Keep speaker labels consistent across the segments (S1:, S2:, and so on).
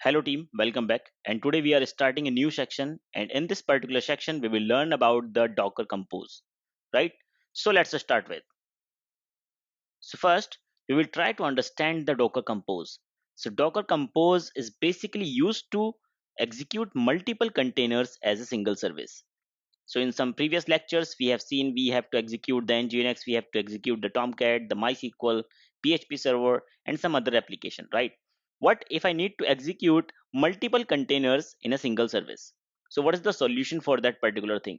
S1: Hello team, welcome back. And today we are starting a new section, and in this particular section we will learn about the Docker Compose, right? So let's start with. So first, we will try to understand the Docker Compose. So Docker Compose is basically used to execute multiple containers as a single service. So in some previous lectures, we have seen we have to execute the Nginx, we have to execute the Tomcat, the MySQL, PHP server, and some other application, right? What if I need to execute multiple containers in a single service? So what is the solution for that particular thing?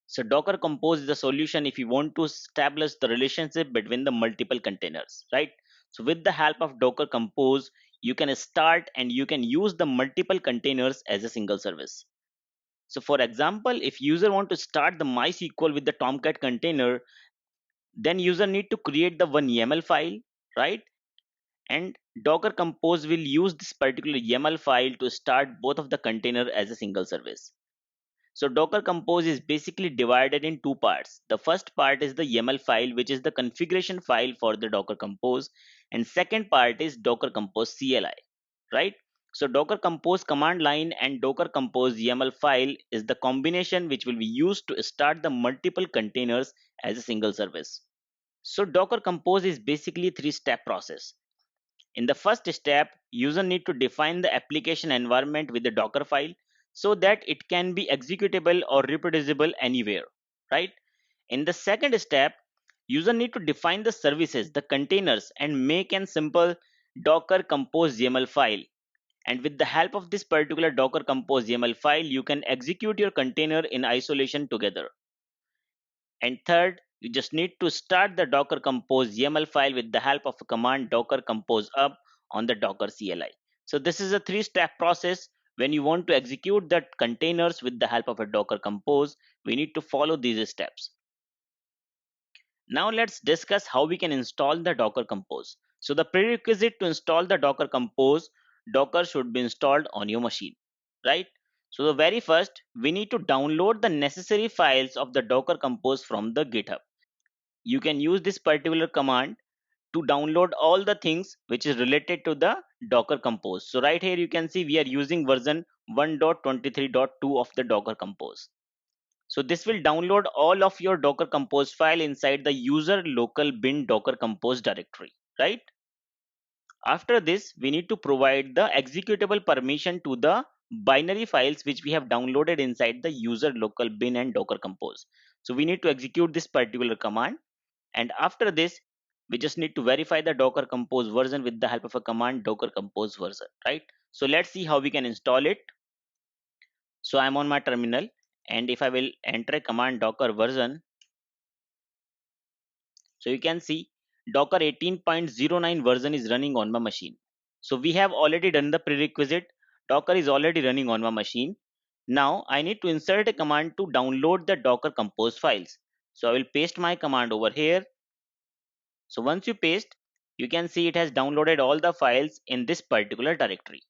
S1: So Docker Compose is a solution if you want to establish the relationship between the multiple containers, right? So with the help of Docker Compose, you can start and you can use the multiple containers as a single service. So for example, if user want to start the MySQL with the Tomcat container, then user need to create the one YAML file, right? And Docker Compose will use this particular YAML file to start both of the container as a single service. So Docker Compose is basically divided in two parts. The first part is the YAML file, which is the configuration file for the Docker Compose, and second part is Docker Compose CLI, right? So Docker Compose command line and Docker Compose YAML file is the combination which will be used to start the multiple containers as a single service. So Docker Compose is basically a three-step process. In the first step, user need to define the application environment with the Docker file so that it can be executable or reproducible anywhere, right? In the second step, user need to define the services, the containers, and make an simple Docker Compose YAML file. And with the help of this particular Docker Compose YAML file, you can execute your container in isolation together. And third, you just need to start the Docker Compose YAML file with the help of a command docker compose up on the Docker CLI. So this is a three-step process. When you want to execute the containers with the help of a Docker Compose, we need to follow these steps. Now let's discuss how we can install the Docker Compose. So the prerequisite to install the Docker Compose, Docker should be installed on your machine, right? So the very first, we need to download the necessary files of the Docker Compose from the GitHub. You can use this particular command to download all the things which is related to the Docker Compose. So right here you can see we are using version 1.23.2 of the Docker Compose. So this will download all of your Docker Compose file inside the user local bin Docker Compose directory, right? After this, we need to provide the executable permission to the binary files which we have downloaded inside the user local bin and Docker Compose. So we need to execute this particular command, and after this we just need to verify the Docker Compose version with the help of a command docker compose version, right? So let's see how we can install it. So I'm on my terminal, and if I will enter a command docker version, so you can see Docker 18.09 version is running on my machine. So we have already done the prerequisite. Docker is already running on my machine. Now I need to insert a command to download the Docker Compose files. So I will paste my command over here. So once you paste, you can see it has downloaded all the files in this particular directory,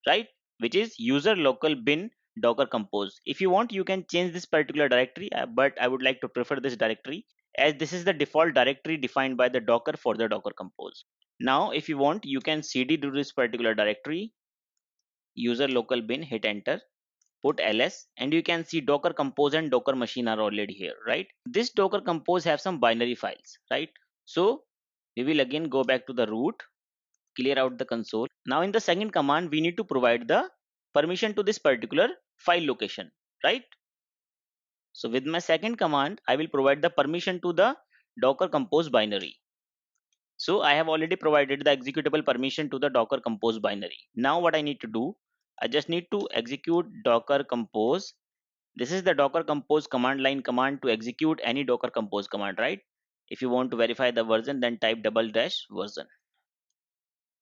S1: right? Which is user local bin Docker Compose. If you want, you can change this particular directory, but I would like to prefer this directory as this is the default directory defined by the Docker for the Docker Compose. Now, if you want, you can cd to this particular directory, user local bin, hit enter, put ls, and you can see Docker Compose and Docker machine are already here, right? This Docker Compose have some binary files, right? So we will again go back to the root, clear out the console. Now in the second command, we need to provide the permission to this particular file location, right? So with my second command, I will provide the permission to the Docker Compose binary. So I have already provided the executable permission to the Docker Compose binary. Now what I need to do, I just need to execute Docker Compose. This is the Docker Compose command line command to execute any Docker Compose command, right? If you want to verify the version, then type double dash version.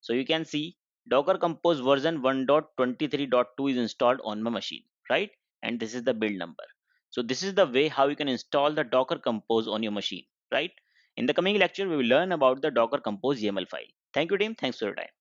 S1: So you can see Docker Compose version 1.23.2 is installed on my machine, right? And this is the build number. So this is the way how you can install the Docker Compose on your machine, right? In the coming lecture, we will learn about the Docker Compose YAML file. Thank you, team. Thanks for your time.